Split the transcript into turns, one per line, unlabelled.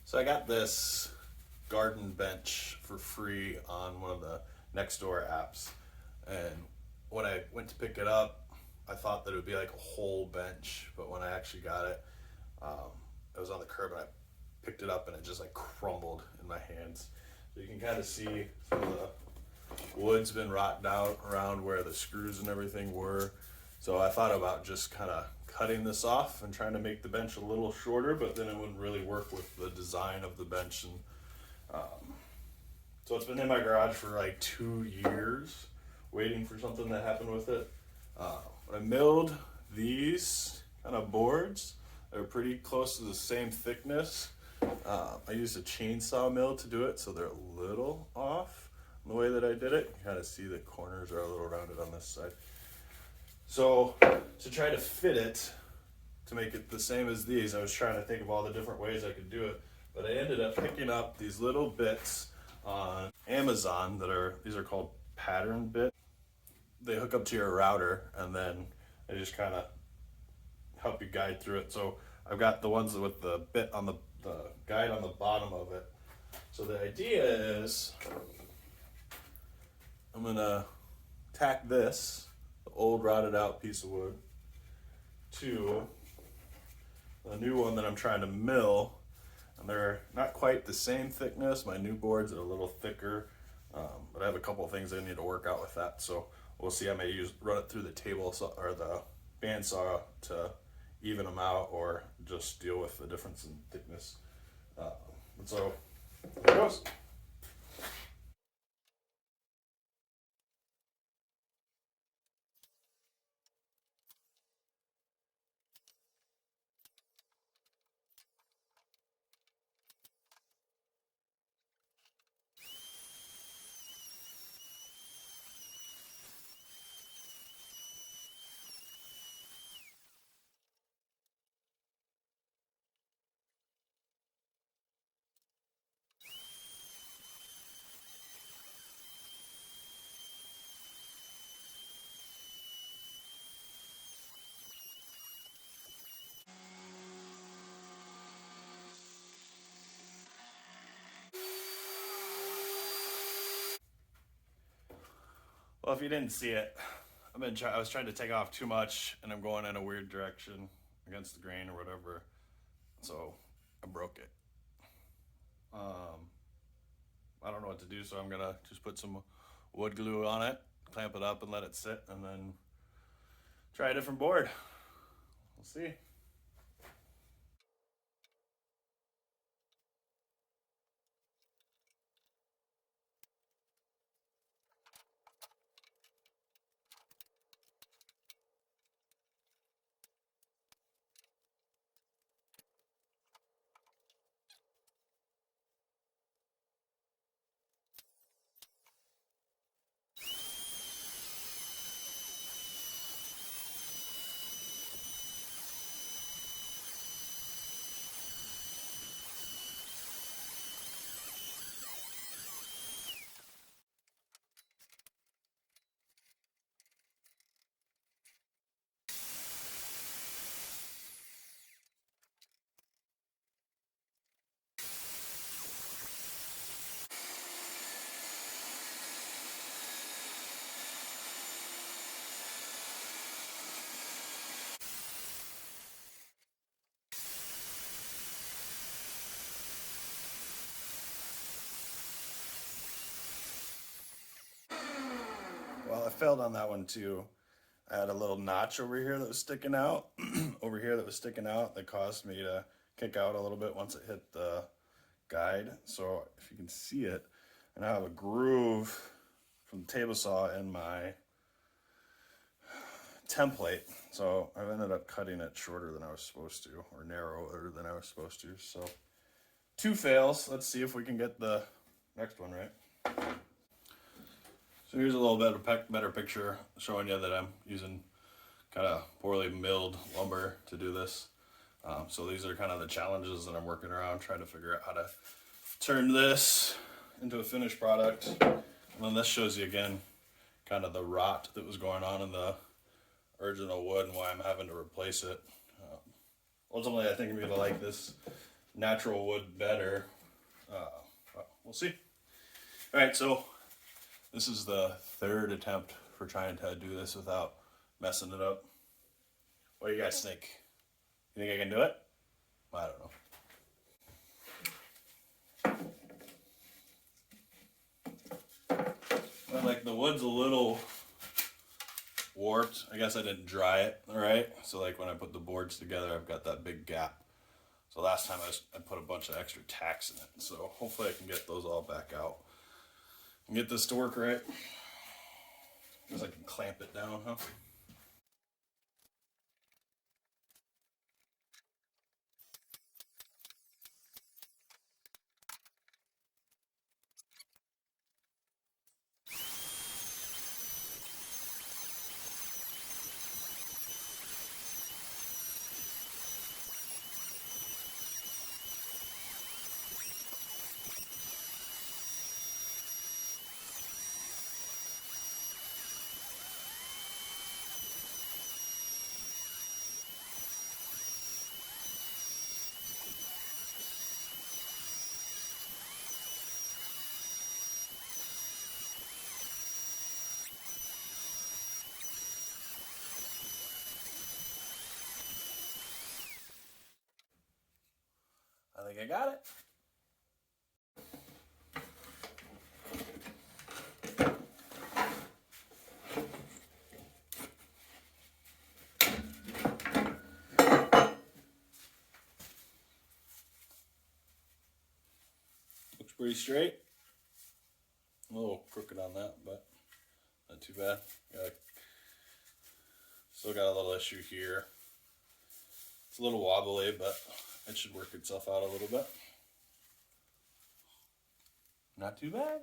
So I got this garden bench for free on one of the Nextdoor apps, and when I went to pick it up, I thought that it would be like a whole bench, but when I actually got it, it was on the curb, and I picked it up, and it just like crumbled in my hands. So you can kind of see some of the wood's been rotted out around where the screws and everything were. So I thought about just kind of cutting this off and trying to make the bench a little shorter, but then it wouldn't really work with the design of the bench. And so it's been in my garage for like 2 years, waiting for something to happen with it. I milled these kind of boards. They're pretty close to the same thickness. I used a chainsaw mill to do it, so they're a little off in the way that I did it. You kind of see the corners are a little rounded on this side. So to try to fit it, to make it the same as these, I was trying to think of all the different ways I could do it, but I ended up picking up these little bits on Amazon these are called pattern bit. They hook up to your router, and then they just kind of help you guide through it. So I've got the ones with the bit on the guide on the bottom of it. So the idea is I'm gonna tack this, the old rotted out piece of wood, to the new one that I'm trying to mill. And they're not quite the same thickness. My new boards are a little thicker, but I have a couple things I need to work out with that. So we'll see. I may run it through the table saw or the bandsaw to even them out, or just deal with the difference in thickness. And so here it goes. Well, if you didn't see it, I was trying to take off too much, and I'm going in a weird direction against the grain or whatever. So I broke it. I don't know what to do, so I'm gonna just put some wood glue on it, clamp it up, and let it sit, and then try a different board. We'll see. Well, I failed on that one too. I had a little notch over here that was sticking out, over here that was sticking out, that caused me to kick out a little bit once it hit the guide. So if you can see it, and I have a groove from the table saw in my template. So I've ended up cutting it shorter than I was supposed to, or narrower than I was supposed to. So 2 fails. Let's see if we can get the next one right. So here's a little better picture showing you that I'm using kind of poorly milled lumber to do this. So these are kind of the challenges that I'm working around, trying to figure out how to turn this into a finished product. And then this shows you again kind of the rot that was going on in the original wood and why I'm having to replace it. Ultimately, I think I'm going to like this natural wood better. Well, we'll see. All right, so this is the third attempt for trying to do this without messing it up. What do you guys think? You think I can do it? I don't know. But like the wood's a little warped. I guess I didn't dry it, all right? So like when I put the boards together, I've got that big gap. So last time I put a bunch of extra tacks in it. So hopefully I can get those all back out and get this to work right. Because I can clamp it down, huh? I think I got it. Looks pretty straight. A little crooked on that, but not too bad. Still got a little issue here. It's a little wobbly, but it should work itself out a little bit. Not too bad.